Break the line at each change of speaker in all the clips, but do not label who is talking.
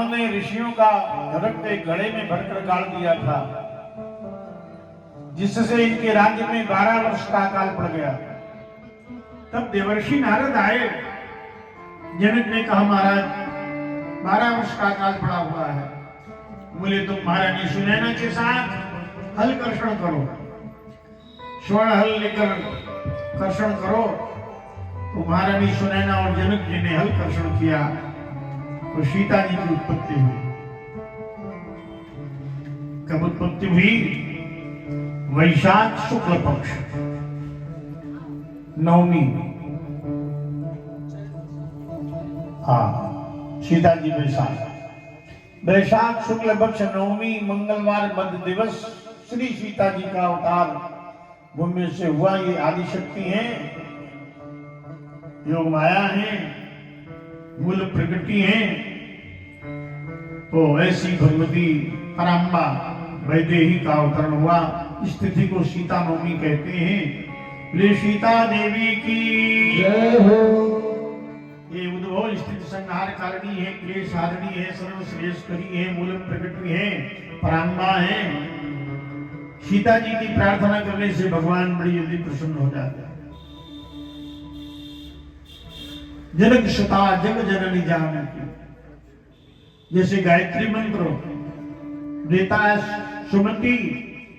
ने ऋषियों का रक्त एक घड़े में भरकर गाड़ दिया था, जिससे इनके राज्य में 12 वर्ष का अकाल पड़ गया। तब देवर्षि नारद आए। जनक ने कहा, महाराज 12 वर्ष का अकाल पड़ा हुआ है। बोले, तुम महारानी सुनैना के साथ हल कर्षण करो, स्वर्ण हल लेकर कर्षण करो। तो महारानी सुनैना और जनक जी ने हल कर्षण किया तो सीता जी की उत्पत्ति हुई। कब उत्पत्ति हुई? वैशाख शुक्ल पक्ष नवमी। सीता जी वैशाख शुक्ल पक्ष नवमी मंगलवार मध्य दिवस श्री सीता जी का अवतार भूमि से हुआ। ये आदि शक्ति है, योग माया है, मूल प्रकृति है। तो ऐसी भगवती पराम्बा वैदेही का अवतरण हुआ। इस तिथि को सीता नवमी कहते हैं। बोले सीता देवी की जय हो। ये उद्भव स्थिति संहार कारिणी है, क्लेश हारिणी है, सर्वश्रेष्ठकरी है, मूल प्रकृति है, पराम्बा है। सीता जी की प्रार्थना करने से भगवान बड़ी जल्दी प्रसन्न हो जाते हैं। जनक सुता जग जननी जानकी, जैसे गायत्री मंत्र देता है सुमति,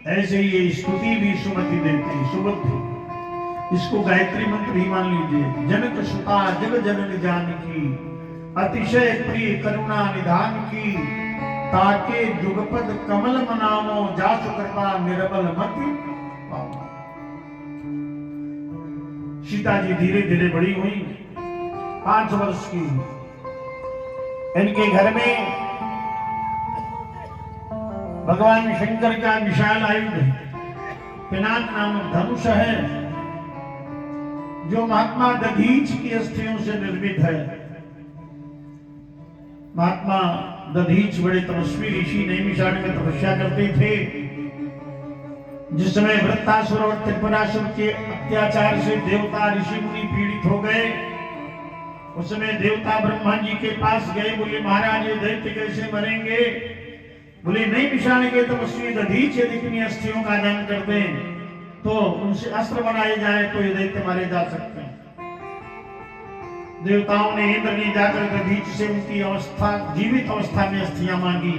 ऐसे ही ये स्तुति भी सुमति देते हैं, सुमति। इसको गायत्री मंत्र ही मान लीजिए। जनक सुता जग जननी जानकी, अतिशय प्रिय करुणा निधान की, ताके जुगपद कमल मनामो, जासु कृपा निर्बल मति। सीता जी धीरे धीरे बड़ी हुई, 5 वर्ष की। इनके घर में भगवान शंकर का विशाल आयुध पिनाक नामक धनुष है, जो महात्मा दधीच की अस्थियों से निर्मित है। महात्मा दधीच बड़े तपस्वी ऋषि नैमिषारण्य में तपस्या करते थे। जिस समय वृत्तासुर और त्रिपुरासुर के अत्याचार से देवता ऋषि मुनि पीड़ित हो गए, उस समय देवता ब्रह्मा जी के पास गए। बोले, महाराज ये दैत्य कैसे मरेंगे? बोले, नैमिषारण्य के तपस्वी दधीच यदि अपनी अस्थियों का दान कर दें तो उनसे अस्त्र बनाए जाए तो ये दैत्य मारे जा सकते हैं। देवताओं ने इंद्र ने जाकर दधीच से उनकी अवस्था, जीवित अवस्था में अस्थियां मांगी।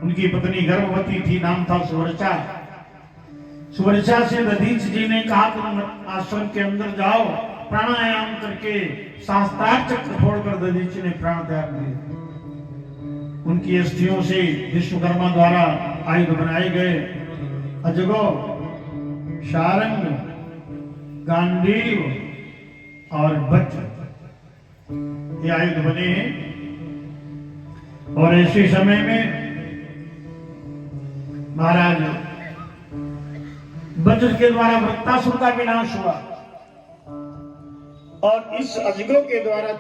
उनकी पत्नी गर्भवती थी, नाम था सुवर्चा। सुवर्चा से दधीच जी ने कहा, तुम आश्रम के अंदर जाओ, प्राणायाम करके शास्त्रार्थ चक्र छोड़कर दधीच ने प्राण त्याग दिए। उनकी अस्थियों से विश्वकर्मा द्वारा आयुध बनाए गए। अजगो, शारंग, गांडीव और वज्र, ये आयुध बने हैं। और ऐसे समय में महाराज वज्र के द्वारा वृत्तासुर का विनाश हुआ और इस अजगरों के द्वारा